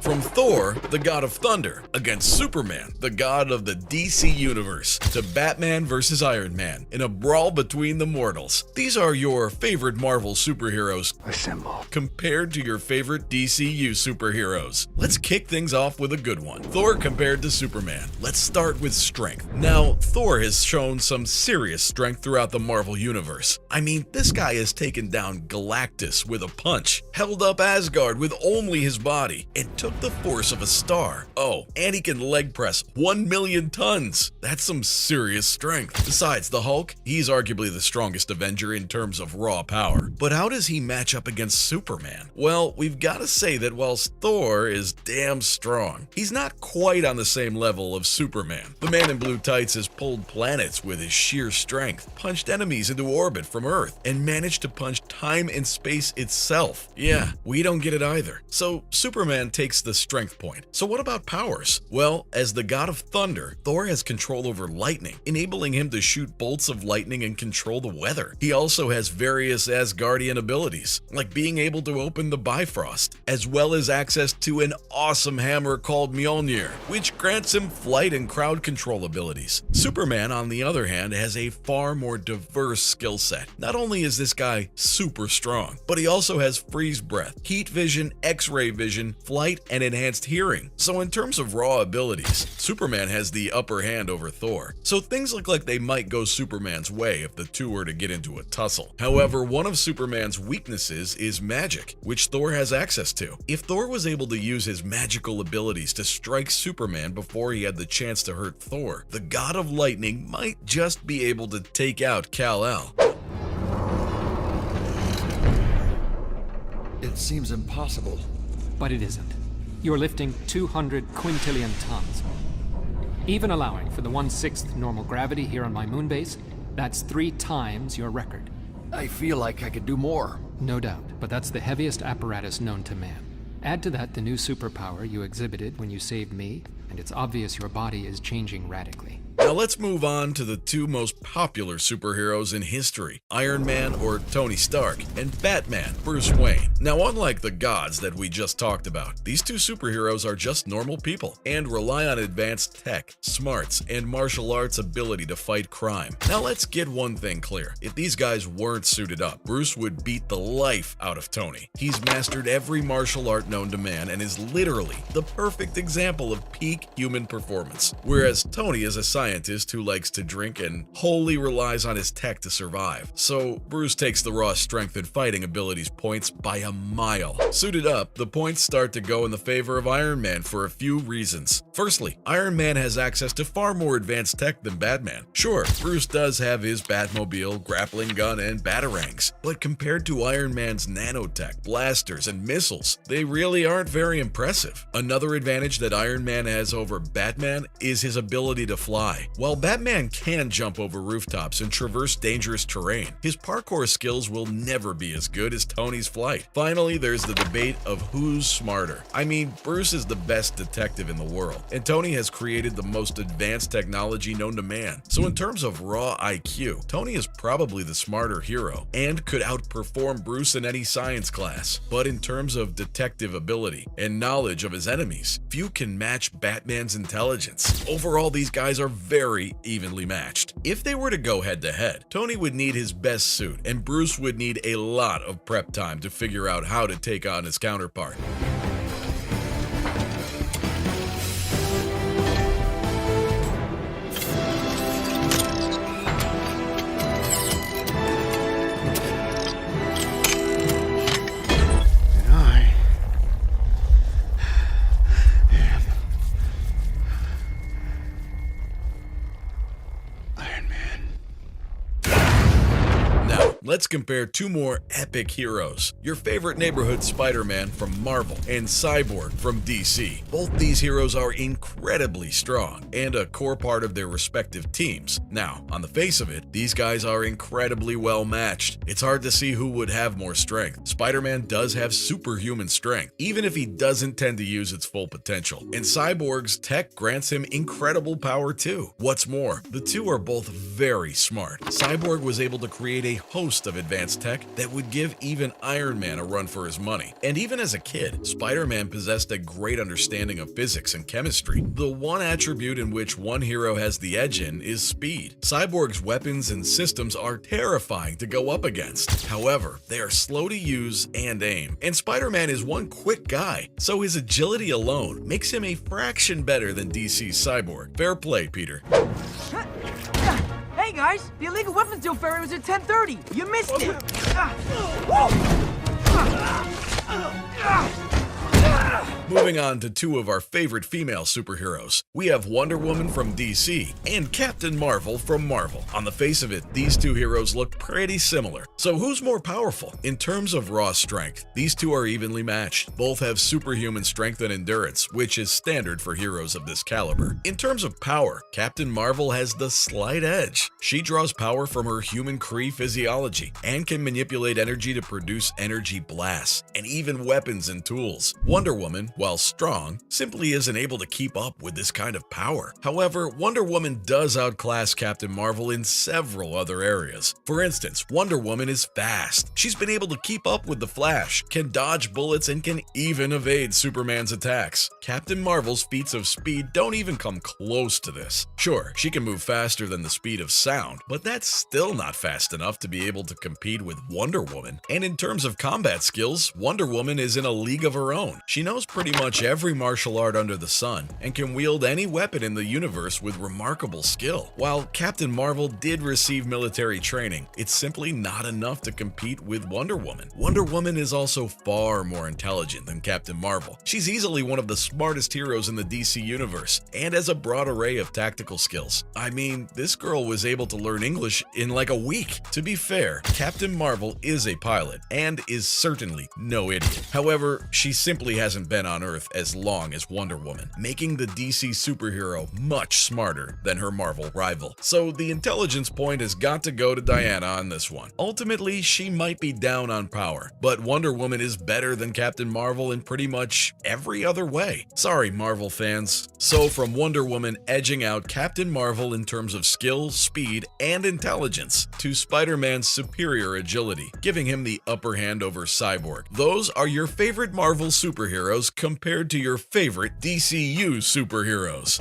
From Thor, the god of thunder, against Superman, the god of the DC universe, to Batman versus Iron Man in a brawl between the mortals. These are your favorite Marvel superheroes Assemble. compared to your favorite DCU superheroes. Let's kick things off with a good one. Thor compared to Superman. Let's start with strength. Now, Thor has shown some serious strength throughout the Marvel universe. I mean, this guy has taken down Galactus with a punch, held up Asgard with only his body, and took the force of a star. Oh, and he can leg press 1 million tons. That's some serious strength. Besides the Hulk, he's arguably the strongest Avenger in terms of raw power. But how does he match up against Superman? Well, we've got to say that whilst Thor is damn strong, he's not quite on the same level of Superman. The man in blue tights has pulled planets with his sheer strength, punched enemies into orbit from Earth, and managed to punch time and space itself. Yeah, we don't get it either. So Superman takes the strength point. So what about powers? Well, as the god of thunder, Thor has control over lightning, enabling him to shoot bolts of lightning and control the weather. He also has various Asgardian abilities, like being able to open the Bifrost, as well as access to an awesome hammer called Mjolnir, which grants him flight and crowd control abilities. Superman, on the other hand, has a far more diverse skill set. Not only is this guy super strong, but he also has freeze breath, heat vision, X-ray vision, flight, and enhanced hearing. So in terms of raw abilities, Superman has the upper hand over Thor. So things look like they might go Superman's way if the two were to get into a tussle. However, one of Superman's weaknesses is magic, which Thor has access to. If Thor was able to use his magical abilities to strike Superman before he had the chance to hurt Thor, the god of lightning might just be able to take out Kal-El. It seems impossible. But it isn't. You're lifting 200 quintillion tons. Even allowing for the 1/6 normal gravity here on my moon base, that's 3 times your record. I feel like I could do more. No doubt, but that's the heaviest apparatus known to man. Add to that the new superpower you exhibited when you saved me, and it's obvious your body is changing radically. Now let's move on to the two most popular superheroes in history, Iron Man or Tony Stark, and Batman, Bruce Wayne. Now unlike the gods that we just talked about, these two superheroes are just normal people and rely on advanced tech, smarts, and martial arts ability to fight crime. Now let's get one thing clear. If these guys weren't suited up, Bruce would beat the life out of Tony. He's mastered every martial art known to man and is literally the perfect example of peak human performance, whereas Tony is a scientist who likes to drink and wholly relies on his tech to survive. So Bruce takes the raw strength and fighting abilities points by a mile. Suited up, the points start to go in the favor of Iron Man for a few reasons. Firstly, Iron Man has access to far more advanced tech than Batman. Sure, Bruce does have his Batmobile, grappling gun, and batarangs, but compared to Iron Man's nanotech, blasters, and missiles, they really aren't very impressive. Another advantage that Iron Man has over Batman is his ability to fly. While Batman can jump over rooftops and traverse dangerous terrain, his parkour skills will never be as good as Tony's flight. Finally, there's the debate of who's smarter. I mean, Bruce is the best detective in the world, and Tony has created the most advanced technology known to man. So in terms of raw IQ, Tony is probably the smarter hero and could outperform Bruce in any science class. But in terms of detective ability and knowledge of his enemies, few can match Batman's intelligence. Overall, these guys are very evenly matched. If they were to go head-to-head, Tony would need his best suit, and Bruce would need a lot of prep time to figure out how to take on his counterpart. Let's compare two more epic heroes. Your favorite neighborhood Spider-Man from Marvel and Cyborg from DC. Both these heroes are incredibly strong and a core part of their respective teams. Now, on the face of it, these guys are incredibly well matched. It's hard to see who would have more strength. Spider-Man does have superhuman strength, even if he doesn't tend to use its full potential. And Cyborg's tech grants him incredible power too. What's more, the two are both very smart. Cyborg was able to create a host boast of advanced tech that would give even Iron Man a run for his money. And even as a kid, Spider-Man possessed a great understanding of physics and chemistry. The one attribute in which one hero has the edge in is speed. Cyborg's weapons and systems are terrifying to go up against. However, they are slow to use and aim. And Spider-Man is one quick guy, so his agility alone makes him a fraction better than DC's Cyborg. Fair play, Peter. Hey guys, the illegal weapons deal ferry was at 10:30. You missed it. Moving on to two of our favorite female superheroes. We have Wonder Woman from DC and Captain Marvel from Marvel. On the face of it, these two heroes look pretty similar. So who's more powerful? In terms of raw strength, these two are evenly matched. Both have superhuman strength and endurance, which is standard for heroes of this caliber. In terms of power, Captain Marvel has the slight edge. She draws power from her human Kree physiology and can manipulate energy to produce energy blasts and even weapons and tools. Wonder Woman, while strong, simply isn't able to keep up with this kind of power. However, Wonder Woman does outclass Captain Marvel in several other areas. For instance, Wonder Woman is fast. She's been able to keep up with the Flash, can dodge bullets, and can even evade Superman's attacks. Captain Marvel's feats of speed don't even come close to this. Sure, she can move faster than the speed of sound, but that's still not fast enough to be able to compete with Wonder Woman. And in terms of combat skills, Wonder Woman is in a league of her own. She knows pretty much every martial art under the sun and can wield any weapon in the universe with remarkable skill. While Captain Marvel did receive military training, it's simply not enough to compete with Wonder Woman. Wonder Woman is also far more intelligent than Captain Marvel. She's easily one of the smartest heroes in the DC universe and has a broad array of tactical skills. I mean, this girl was able to learn English in like a week. To be fair, Captain Marvel is a pilot and is certainly no idiot. However, she simply hasn't been on Earth as long as Wonder Woman, making the DC superhero much smarter than her Marvel rival. So the intelligence point has got to go to Diana on this one. Ultimately, she might be down on power, but Wonder Woman is better than Captain Marvel in pretty much every other way. Sorry, Marvel fans. So from Wonder Woman edging out Captain Marvel in terms of skill, speed, and intelligence, to Spider-Man's superior agility, giving him the upper hand over Cyborg. Those are your favorite Marvel superheroes compared to your favorite DCU superheroes.